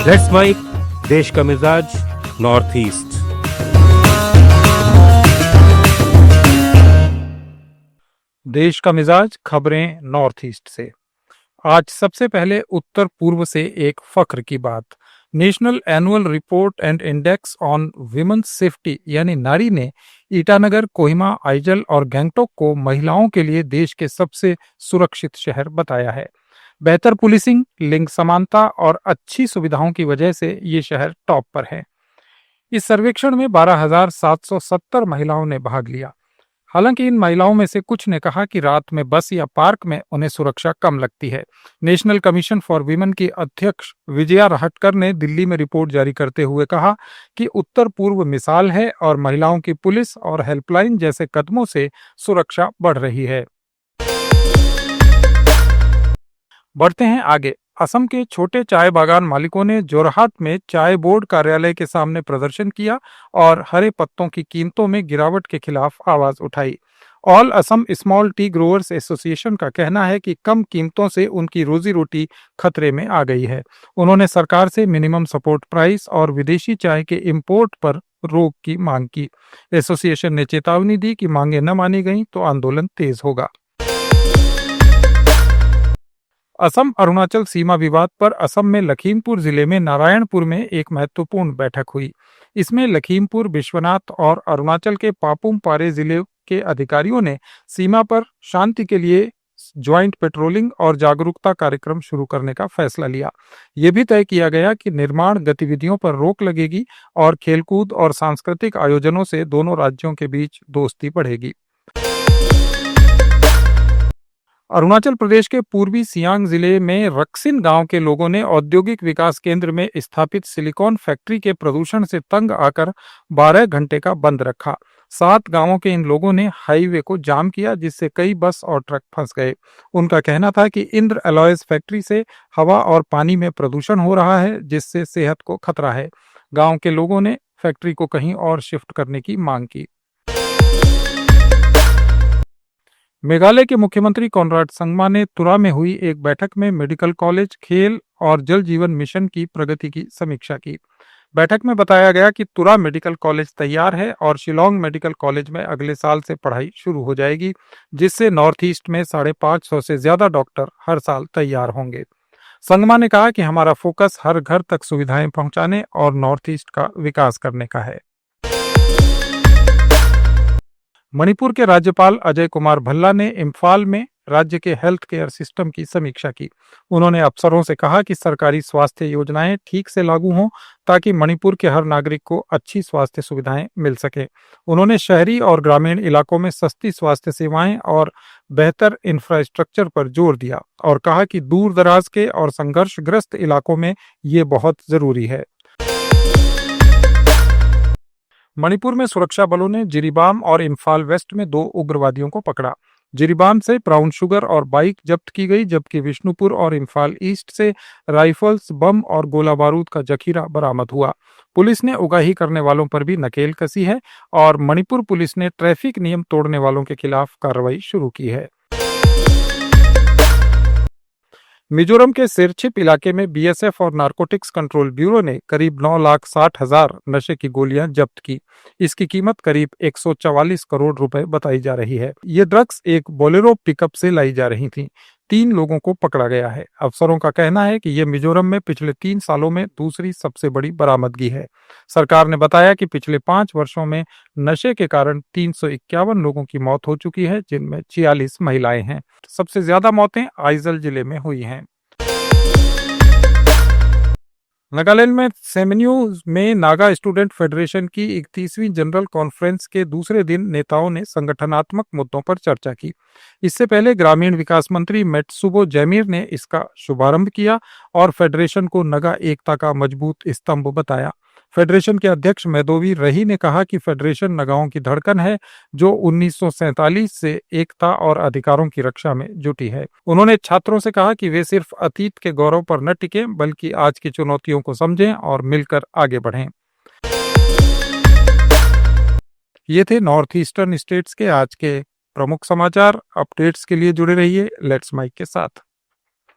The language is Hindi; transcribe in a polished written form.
लेट्स माइक देश का मिजाज नॉर्थ ईस्ट। देश का मिजाज खबरें नॉर्थ ईस्ट से। आज सबसे पहले उत्तर पूर्व से एक फख्र की बात। National annual report and index on women's safety यानी नारी ने ईटानगर, कोहिमा, आइजल और गैंगटोक को महिलाओं के लिए देश के सबसे सुरक्षित शहर बताया है। बेहतर पुलिसिंग, लिंग समानता और अच्छी सुविधाओं की वजह से ये शहर टॉप पर है। इस सर्वेक्षण में 12,770 महिलाओं ने भाग लिया। हालांकि इन महिलाओं में से कुछ ने कहा कि रात में बस या पार्क में उन्हें सुरक्षा कम लगती है। नेशनल कमीशन फॉर वीमेन की अध्यक्ष विजया राहटकर ने दिल्ली में रिपोर्ट जारी करते हुए कहा कि उत्तर पूर्व मिसाल है और महिलाओं की पुलिस और हेल्पलाइन जैसे कदमों से सुरक्षा बढ़ रही है। बढ़ते हैं आगे। असम के छोटे चाय बागान मालिकों ने जोरहाट में चाय बोर्ड कार्यालय के सामने प्रदर्शन किया और हरे पत्तों की कीमतों में गिरावट के खिलाफ आवाज उठाई। All Assam small T growers association का कहना है कि कम कीमतों से उनकी रोजी रोटी खतरे में आ गई है। उन्होंने सरकार से मिनिमम सपोर्ट प्राइस और विदेशी चाय के इंपोर्ट पर रोक की मांग की। एसोसिएशन ने चेतावनी दी कि मांगे न मानी गई तो आंदोलन तेज होगा। असम अरुणाचल सीमा विवाद पर असम में लखीमपुर जिले में नारायणपुर में एक महत्वपूर्ण बैठक हुई। इसमें लखीमपुर, बिश्वनाथ और अरुणाचल के पापुम पारे जिले के अधिकारियों ने सीमा पर शांति के लिए ज्वाइंट पेट्रोलिंग और जागरूकता कार्यक्रम शुरू करने का फैसला लिया। यह भी तय किया गया कि निर्माण गतिविधियों पर रोक लगेगी और खेलकूद और सांस्कृतिक आयोजनों से दोनों राज्यों के बीच दोस्ती बढ़ेगी। अरुणाचल प्रदेश के पूर्वी सियांग जिले में रक्सिन गांव के लोगों ने औद्योगिक विकास केंद्र में स्थापित सिलिकॉन फैक्ट्री के प्रदूषण से तंग आकर 12 घंटे का बंद रखा। 7 गांवों के इन लोगों ने हाईवे को जाम किया, जिससे कई बस और ट्रक फंस गए। उनका कहना था कि इंद्र अलॉयज फैक्ट्री से हवा और पानी में प्रदूषण हो रहा है, जिससे सेहत को खतरा है। गांव के लोगों ने फैक्ट्री को कहीं और शिफ्ट करने की मांग की। मेघालय के मुख्यमंत्री कॉनराड संगमा ने तुरा में हुई एक बैठक में मेडिकल कॉलेज, खेल और जल जीवन मिशन की प्रगति की समीक्षा की। बैठक में बताया गया कि तुरा मेडिकल कॉलेज तैयार है और शिलोंग मेडिकल कॉलेज में अगले साल से पढ़ाई शुरू हो जाएगी, जिससे नॉर्थ ईस्ट में 550 से ज्यादा डॉक्टर हर साल तैयार होंगे। संगमा ने कहा कि हमारा फोकस हर घर तक सुविधाएं पहुंचाने और नॉर्थ ईस्ट का विकास करने का है। मणिपुर के राज्यपाल अजय कुमार भल्ला ने इम्फाल में राज्य के हेल्थ केयर सिस्टम की समीक्षा की। उन्होंने अफसरों से कहा कि सरकारी स्वास्थ्य योजनाएं ठीक से लागू हों ताकि मणिपुर के हर नागरिक को अच्छी स्वास्थ्य सुविधाएं मिल सके। उन्होंने शहरी और ग्रामीण इलाकों में सस्ती स्वास्थ्य सेवाएं और बेहतर इंफ्रास्ट्रक्चर पर जोर दिया और कहा कि दूर दराज के और संघर्षग्रस्त इलाकों में ये बहुत जरूरी है। मणिपुर में सुरक्षा बलों ने जिरीबाम और इम्फाल वेस्ट में 2 उग्रवादियों को पकड़ा। जिरीबाम से ब्राउन शुगर और बाइक जब्त की गई, जबकि विष्णुपुर और इम्फाल ईस्ट से राइफल्स, बम और गोला बारूद का जखीरा बरामद हुआ। पुलिस ने उगाही करने वालों पर भी नकेल कसी है और मणिपुर पुलिस ने ट्रैफिक नियम तोड़ने वालों के खिलाफ कार्रवाई शुरू की है। मिजोरम के सिरछिप इलाके में बीएसएफ और नारकोटिक्स कंट्रोल ब्यूरो ने करीब 9,60,000 नशे की गोलियां जब्त की। इसकी कीमत करीब 144 करोड़ रुपए बताई जा रही है। ये ड्रग्स एक बोलेरो पिकअप से लाई जा रही थी। 3 लोगों को पकड़ा गया है। अफसरों का कहना है कि यह मिजोरम में पिछले 3 सालों में दूसरी सबसे बड़ी बरामदगी है। सरकार ने बताया कि पिछले 5 वर्षों में नशे के कारण 351 लोगों की मौत हो चुकी है, जिनमें 46 महिलाएं हैं। सबसे ज्यादा मौतें आइजल जिले में हुई हैं। नागालैंड में सेमन्यू में नागा स्टूडेंट फेडरेशन की 31वीं जनरल कॉन्फ्रेंस के दूसरे दिन नेताओं ने संगठनात्मक मुद्दों पर चर्चा की। इससे पहले ग्रामीण विकास मंत्री मेट्सुबो जैमीर ने इसका शुभारंभ किया और फेडरेशन को नगा एकता का मजबूत स्तंभ बताया। फेडरेशन के अध्यक्ष मैदोवी रही ने कहा कि फेडरेशन नगाओं की धड़कन है, जो 1947 से एकता और अधिकारों की रक्षा में जुटी है। उन्होंने छात्रों से कहा कि वे सिर्फ अतीत के गौरव पर न टिकें, बल्कि आज की चुनौतियों को समझें और मिलकर आगे बढ़ें। ये थे नॉर्थ ईस्टर्न स्टेट्स के आज के प्रमुख समाचार। अपडेट्स के लिए जुड़े रहिए लेट्स माइक के साथ।